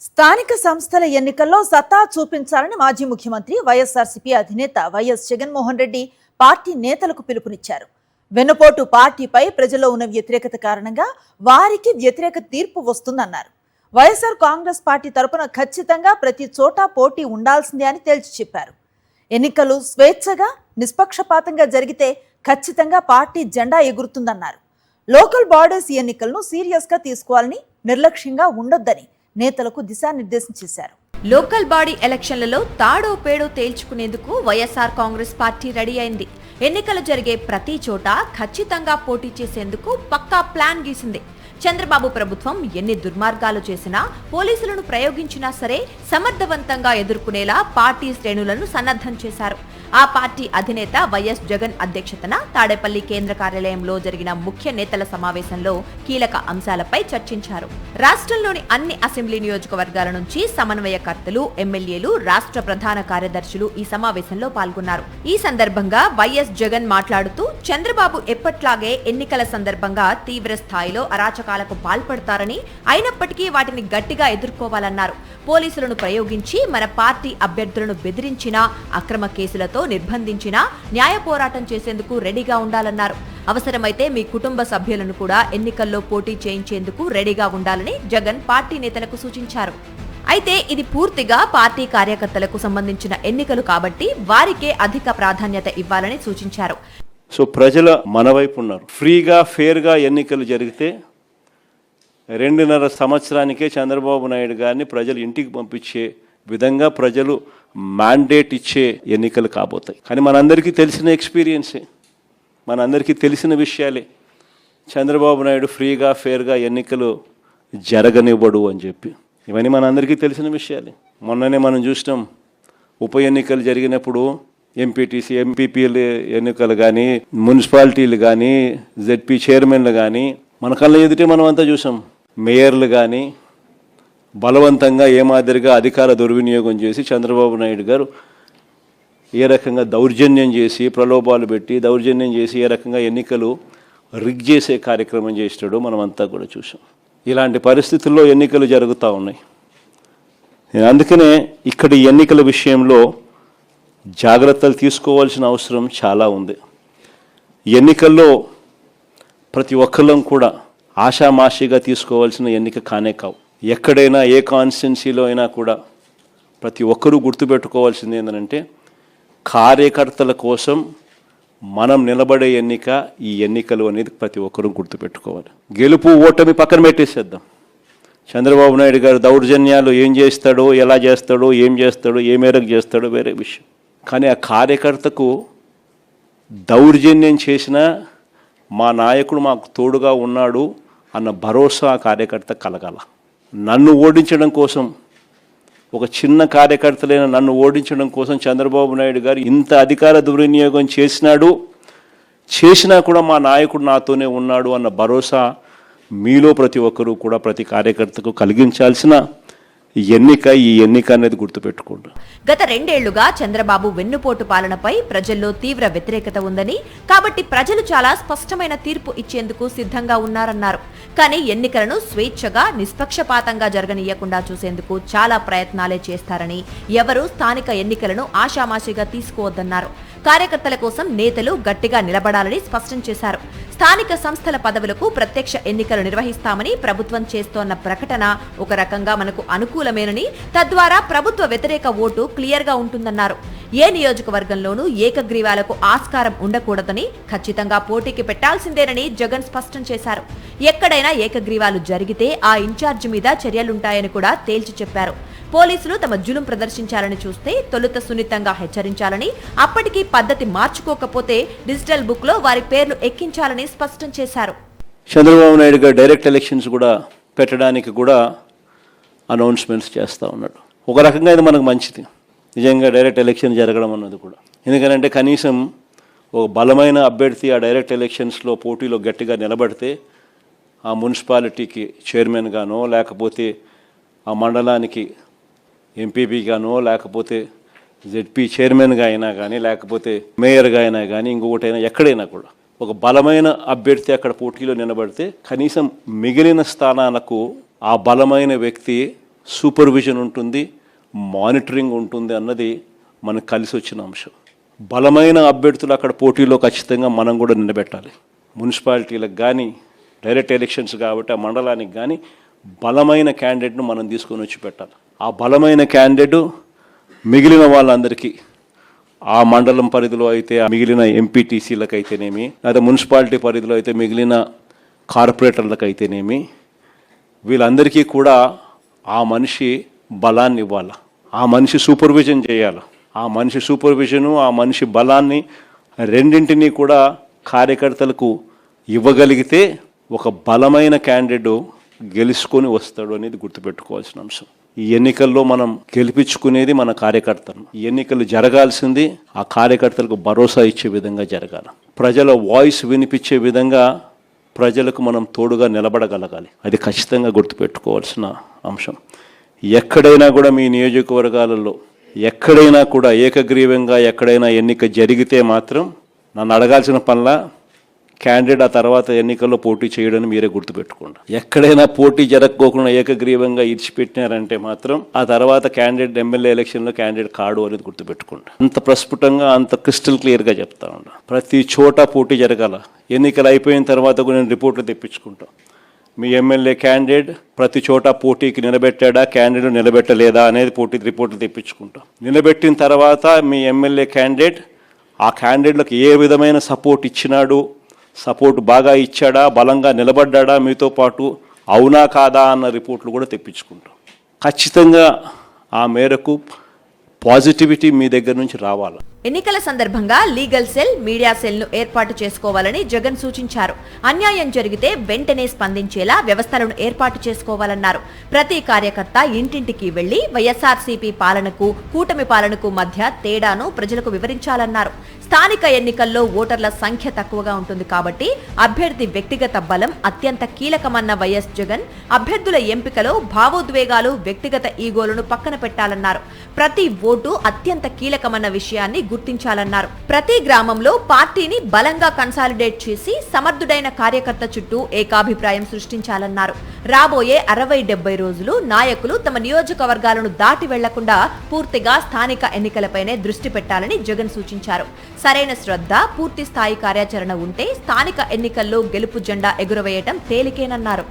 స్థానిక సంస్థల ఎన్నికల్లో సత్తా చూపించాలని మాజీ ముఖ్యమంత్రి వైఎస్ఆర్సీపీ అధినేత వైఎస్ జగన్మోహన్ రెడ్డి పార్టీ నేతలకు పిలుపునిచ్చారు. వెన్నుపోటు పార్టీపై ప్రజల్లో ఉన్న వ్యతిరేకత కారణంగా వారికి వ్యతిరేక తీర్పు వస్తుందన్నారు. వైఎస్ఆర్ కాంగ్రెస్ పార్టీ తరపున ఖచ్చితంగా ప్రతి చోట పోటీ ఉండాల్సిందే అని తేల్చి చెప్పారు. ఎన్నికలు స్వేచ్ఛగా నిష్పక్షపాతంగా జరిగితే ఖచ్చితంగా పార్టీ జెండా ఎగురుతుందన్నారు. లోకల్ బాడీస్ ఎన్నికలను సీరియస్గా తీసుకోవాలని, నిర్లక్ష్యంగా ఉండొద్దని నేతలకు దిశానిర్దేశం చేశారు. లోకల్ బాడీ ఎలక్షన్లలో తాడో పేడో తేల్చుకునేందుకు వైఎస్ఆర్ కాంగ్రెస్ పార్టీ రెడీ అయింది. ఎన్నికలు జరిగే ప్రతి చోట ఖచ్చితంగా పోటీ చేసేందుకు పక్కా ప్లాన్ గీసింది. చంద్రబాబు ప్రభుత్వం ఎన్ని దుర్మార్గాలు చేసినా, పోలీసులను ప్రయోగించినా సరే సమర్థవంతంగా ఎదుర్కొనేలా పార్టీ శ్రేణులను సన్నద్ధం చేశారు. ఆ పార్టీ అధినేత వైఎస్ జగన్ అధ్యక్షతన తాడేపల్లి కేంద్ర కార్యాలయంలో జరిగిన ముఖ్య నేతల సమావేశంలో కీలక అంశాలపై చర్చించారు. రాష్ట్రంలోని అన్ని అసెంబ్లీ నియోజకవర్గాల నుంచి సమన్వయకర్తలు, ఎమ్మెల్యేలు, రాష్ట్ర ప్రధాన కార్యదర్శులు ఈ సమావేశంలో పాల్గొన్నారు. ఈ సందర్భంగా వైఎస్ జగన్ మాట్లాడుతూ, చంద్రబాబు ఎప్పట్లాగే ఎన్నికల సందర్భంగా తీవ్ర స్థాయిలో అరాచకాలకు పాల్పడతారని, అయినప్పటికీ వాటిని గట్టిగా ఎదుర్కోవాలన్నారు. పోలీసులను ప్రయోగించి మన పార్టీ అభ్యర్థులను బెదిరించినా, అక్రమ కేసులతో నిర్బంధించినా న్యాయ పోరాటం చేసేందుకు రెడీగా ఉండాలన్నారు. అవసరమైతే మీ కుటుంబ సభ్యులను కూడా ఎన్నికల్లో పోటీ చేయించేందుకు రెడీగా ఉండాలని జగన్ పార్టీ నేతలకు సూచించారు. అయితే ఇది పూర్తిగా పార్టీ కార్యకర్తలకు సంబంధించిన ఎన్నికలు కాబట్టి వారికే అధిక ప్రాధాన్యత ఇవ్వాలని సూచించారు. సో ప్రజల మన వైపు ఉన్నారు. ఫ్రీగా ఫేర్గా ఎన్నికలు జరిగితే 2.5 సంవత్సరానికే చంద్రబాబు నాయుడు గారిని ప్రజలు ఇంటికి పంపించే విధంగా ప్రజలు మ్యాండేట్ ఇచ్చే ఎన్నికలు కాబోతాయి. కానీ మనందరికీ తెలిసిన ఎక్స్పీరియన్సే, మనందరికీ తెలిసిన విషయాలే. చంద్రబాబు నాయుడు ఫ్రీగా ఫేర్గా ఎన్నికలు జరగనివ్వడు అని చెప్పి, ఇవన్నీ మనందరికీ తెలిసిన విషయాలే. మొన్ననే మనం చూసినాం, ఉప ఎన్నికలు జరిగినప్పుడు ఎంపీటీసీ, ఎంపీపీలు ఎన్నికలు కానీ, మున్సిపాలిటీలు కానీ, జెడ్పీ చైర్మన్లు కానీ మన కళ్ళ ఎదుటే మనం అంతా చూసాం. మేయర్లు కానీ బలవంతంగా ఏ మాదిరిగా అధికార దుర్వినియోగం చేసి చంద్రబాబు నాయుడు గారు ఏ రకంగా దౌర్జన్యం చేసి, ప్రలోభాలు పెట్టి దౌర్జన్యం చేసి ఏ రకంగా ఎన్నికలు రిగ్ చేసే కార్యక్రమం చేస్తాడో మనం అంతా కూడా చూసాం. ఇలాంటి పరిస్థితుల్లో ఎన్నికలు జరుగుతూ ఉన్నాయి. అందుకనే ఇక్కడ ఎన్నికల విషయంలో జాగ్రత్తలు తీసుకోవాల్సిన అవసరం చాలా ఉంది. ఎన్నికల్లో ప్రతి ఒక్కళ్ళం కూడా ఆషామాషిగా తీసుకోవాల్సిన ఎన్నిక కానే కావు. ఎక్కడైనా ఏ కాన్స్టిట్యున్సీలో అయినా కూడా ప్రతి ఒక్కరూ గుర్తుపెట్టుకోవాల్సింది ఏంటంటే, కార్యకర్తల కోసం మనం నిలబడే ఎన్నిక ఈ ఎన్నికలు అనేది ప్రతి ఒక్కరూ గుర్తుపెట్టుకోవాలి. గెలుపు ఓటమి పక్కన పెట్టేసేద్దాం. చంద్రబాబు నాయుడు గారు దౌర్జన్యాలు ఏం చేస్తాడో, ఎలా చేస్తాడో, ఏం చేస్తాడో, ఏ మేరకు చేస్తాడో వేరే విషయం. కానీ ఆ కార్యకర్తకు దౌర్జన్యం చేసిన మా నాయకుడు మాకు తోడుగా ఉన్నాడు అన్న భరోసా ఆ కార్యకర్త కలగాల. నన్ను ఓడించడం కోసం, ఒక చిన్న కార్యకర్తలైన నన్ను ఓడించడం కోసం చంద్రబాబు నాయుడు గారు ఇంత అధికార దుర్వినియోగం చేసినా కూడా మా నాయకుడు నాతోనే ఉన్నాడు అన్న భరోసా మీలో ప్రతి ఒక్కరూ కూడా, ప్రతి కార్యకర్తకు కలిగించాల్సిన ఈ ఎన్నిక అనేది గుర్తుపెట్టుకోండి. గత 2 ఏళ్లుగా చంద్రబాబు వెన్నుపోటు పాలనపై ప్రజల్లో తీవ్ర వ్యతిరేకత ఉందని, కాబట్టి ప్రజలు చాలా స్పష్టమైన తీర్పు ఇచ్చేందుకు సిద్ధంగా ఉన్నారన్నారు. కానీ ఎన్నికలను స్వేచ్ఛగా, నిష్పక్షపాతంగా జరగనీయకుండా చూసేందుకు చాలా ప్రయత్నాలే చేస్తారని, ఎవరూ స్థానిక ఎన్నికలను ఆషామాషిగా తీసుకోవద్దన్నారు. కార్యకర్తల కోసం నేతలు గట్టిగా నిలబడాలని స్పష్టం చేశారు. స్థానిక సంస్థల పదవులకు ప్రత్యక్ష ఎన్నికలు నిర్వహిస్తామని ప్రభుత్వం చేస్తోన్న ప్రకటన ఒక రకంగా మనకు అనుకూలమేనని, తద్వారా ప్రభుత్వ వ్యతిరేక ఓటు క్లియర్గా ఉంటుందన్నారు. ఏ నియోజకవర్గంలోనూ ఏకగ్రీవాలకు ఆస్కారం ఉండకూడదని, ఖచ్చితంగా పోటీకి పెట్టాల్సిందేనని జగన్ స్పష్టం చేశారు. ఎక్కడైనా ఏకగ్రీవాలు జరిగితే ఆ ఇన్ఛార్జి మీద చర్యలుంటాయని కూడా తేల్చి చెప్పారు. పోలీసులు తమ జులుం ప్రదర్శించాలని చూస్తే తొలుత సున్నితంగా హెచ్చరించాలని, అప్పటికీ పద్ధతి మార్చుకోకపోతే డిజిటల్ బుక్ లో వారి పేర్లు ఎక్కించాలని స్పష్టం చేశారు. చంద్రబాబు నాయుడు గారు డైరెక్ట్ ఎలక్షన్స్ కూడా పెట్టడానికి కూడా అనౌన్స్మెంట్స్ చేస్తూ ఉన్నాడు. ఒక రకంగా ఇది మనకు మంచిది, నిజంగా డైరెక్ట్ ఎలక్షన్ జరగడం అన్నది కూడా. ఎందుకంటే కనీసం ఒక బలమైన అభ్యర్థి ఆ డైరెక్ట్ ఎలక్షన్స్లో పోటీలో గట్టిగా నిలబడితే ఆ మున్సిపాలిటీకి చైర్మన్ గానో, లేకపోతే ఆ మండలానికి ఎంపీపీగానో, లేకపోతే జెడ్పీ చైర్మన్గా అయినా కానీ, లేకపోతే మేయర్గా అయినా కానీ, ఇంకొకటైనా ఎక్కడైనా కూడా ఒక బలమైన అభ్యర్థి అక్కడ పోటీలో నిలబడితే కనీసం మిగిలిన స్థానాలకు ఆ బలమైన వ్యక్తి సూపర్విజన్ ఉంటుంది, మానిటరింగ్ ఉంటుంది అన్నది మనకు కలిసి వచ్చిన అంశం. బలమైన అభ్యర్థులు అక్కడ పోటీలో ఖచ్చితంగా మనం కూడా నిలబెట్టాలి. మున్సిపాలిటీలకు కానీ డైరెక్ట్ ఎలక్షన్స్ కాబట్టి ఆ మండలానికి కానీ బలమైన క్యాండిడేట్ను మనం తీసుకొని వచ్చి పెట్టాలి. ఆ బలమైన క్యాండిడేట్ మిగిలిన వాళ్ళందరికీ ఆ మండలం పరిధిలో అయితే మిగిలిన ఎంపీటీసీలకు అయితేనేమి, లేదా మున్సిపాలిటీ పరిధిలో అయితే మిగిలిన కార్పొరేటర్లకు అయితేనేమి, వీళ్ళందరికీ కూడా ఆ మనిషి బలాన్ని ఇవ్వాలి. ఆ మనిషి సూపర్విజన్ చేయాలి. ఆ మనిషి సూపర్విజను, ఆ మనిషి బలాన్ని రెండింటినీ కూడా కార్యకర్తలకు ఇవ్వగలిగితే ఒక బలమైన క్యాండిడేట్ గెలుచుకొని వస్తాడు అనేది గుర్తుపెట్టుకోవాల్సిన అంశం. ఈ ఎన్నికల్లో మనం గెలిపించుకునేది మన కార్యకర్తలు. ఈ ఎన్నికలు జరగాల్సింది ఆ కార్యకర్తలకు భరోసా ఇచ్చే విధంగా జరగాలి. ప్రజల వాయిస్ వినిపించే విధంగా ప్రజలకు మనం తోడుగా నిలబడగలగాలి. అది ఖచ్చితంగా గుర్తుపెట్టుకోవాల్సిన అంశం. ఎక్కడైనా కూడా మీ నియోజకవర్గాలలో ఎక్కడైనా కూడా ఏకగ్రీవంగా ఎక్కడైనా ఎన్నిక జరిగితే మాత్రం నన్ను అడగాల్సిన పనిలా క్యాండిడేట్ ఆ తర్వాత ఎన్నికల్లో పోటీ చేయడానికి మీరే గుర్తుపెట్టుకోండి. ఎక్కడైనా పోటీ జరగకోకుండా ఏకగ్రీవంగా ఇడిచిపెట్టినారంటే మాత్రం ఆ తర్వాత క్యాండిడేట్ ఎమ్మెల్యే ఎలక్షన్లో క్యాండిడేట్ కాడు అనేది గుర్తుపెట్టుకోండి. అంత ప్రస్ఫుటంగా అంత క్రిస్టల్ క్లియర్గా చెప్తా ఉన్నా. ప్రతి చోట పోటీ జరగాల. ఎన్నికలు అయిపోయిన తర్వాత కూడా నేను రిపోర్ట్లు తెప్పించుకుంటాను. మీ ఎమ్మెల్యే క్యాండిడేట్ ప్రతి చోట పోటీకి నిలబెట్టాడా, క్యాండిడేట్ నిలబెట్టలేదా అనేది పోటీ రిపోర్ట్లు తెప్పించుకుంటాం. నిలబెట్టిన తర్వాత మీ ఎమ్మెల్యే క్యాండిడేట్ ఆ క్యాండిడేట్లకు ఏ విధమైన సపోర్ట్ ఇచ్చినాడు, సపోర్ట్ బాగా ఇచ్చాడా, బలంగా నిలబడ్డా మీతో పాటు, అవునా కాదా అన్న రిపోర్ట్లు కూడా తెప్పించుకుంటాం. ఖచ్చితంగా ఆ మేరకు పాజిటివిటీ మీ దగ్గర నుంచి రావాలి. ఎన్నికల సందర్భంగా లీగల్ సెల్, మీడియా సెల్ ను ఏర్పాటు చేసుకోవాలని జగన్ సూచించారు. అన్యాయం జరిగితే వెంటనే స్పందించేలా వ్యవస్థలను ఏర్పాటు చేసుకోవాలన్నారు. ప్రతి కార్యకర్త ఇంటింటికి వెళ్లి వైఎస్ఆర్సీపీ పాలనకు, కూటమి పాలనకు మధ్య తేడాను ప్రజలకు వివరించాలన్నారు. స్థానిక ఎన్నికల్లో ఓటర్ల సంఖ్య తక్కువగా ఉంటుంది కాబట్టి అభ్యర్థి వ్యక్తిగత బలం అత్యంత కీలకమన్న వైఎస్ జగన్ అభ్యర్థుల ఎంపికలో భావోద్వేగాలు, వ్యక్తిగత ఈగోలను పక్కన పెట్టాలన్నారు. ప్రతి ఓటు అత్యంత కీలకమన్న విషయాన్ని గుర్తించాలన్నారు. ప్రతి గ్రామంలో పార్టీని బలంగా కన్సాలిడేట్ చేసి సమర్థుడైన కార్యకర్త చుట్టూ ఏకాభిప్రాయం సృష్టించాలన్నారు. రాబోయే 60-70 రోజులు నాయకులు తమ నియోజకవర్గాలను దాటి వెళ్లకుండా పూర్తిగా స్థానిక ఎన్నికలపైనే దృష్టి పెట్టాలని జగన్ సూచించారు. సరైన శ్రద్ధ, పూర్తి స్థాయి కార్యాచరణ ఉంటే స్థానిక ఎన్నికల్లో గెలుపు జెండా ఎగురవేయటం తేలికేనన్నారు.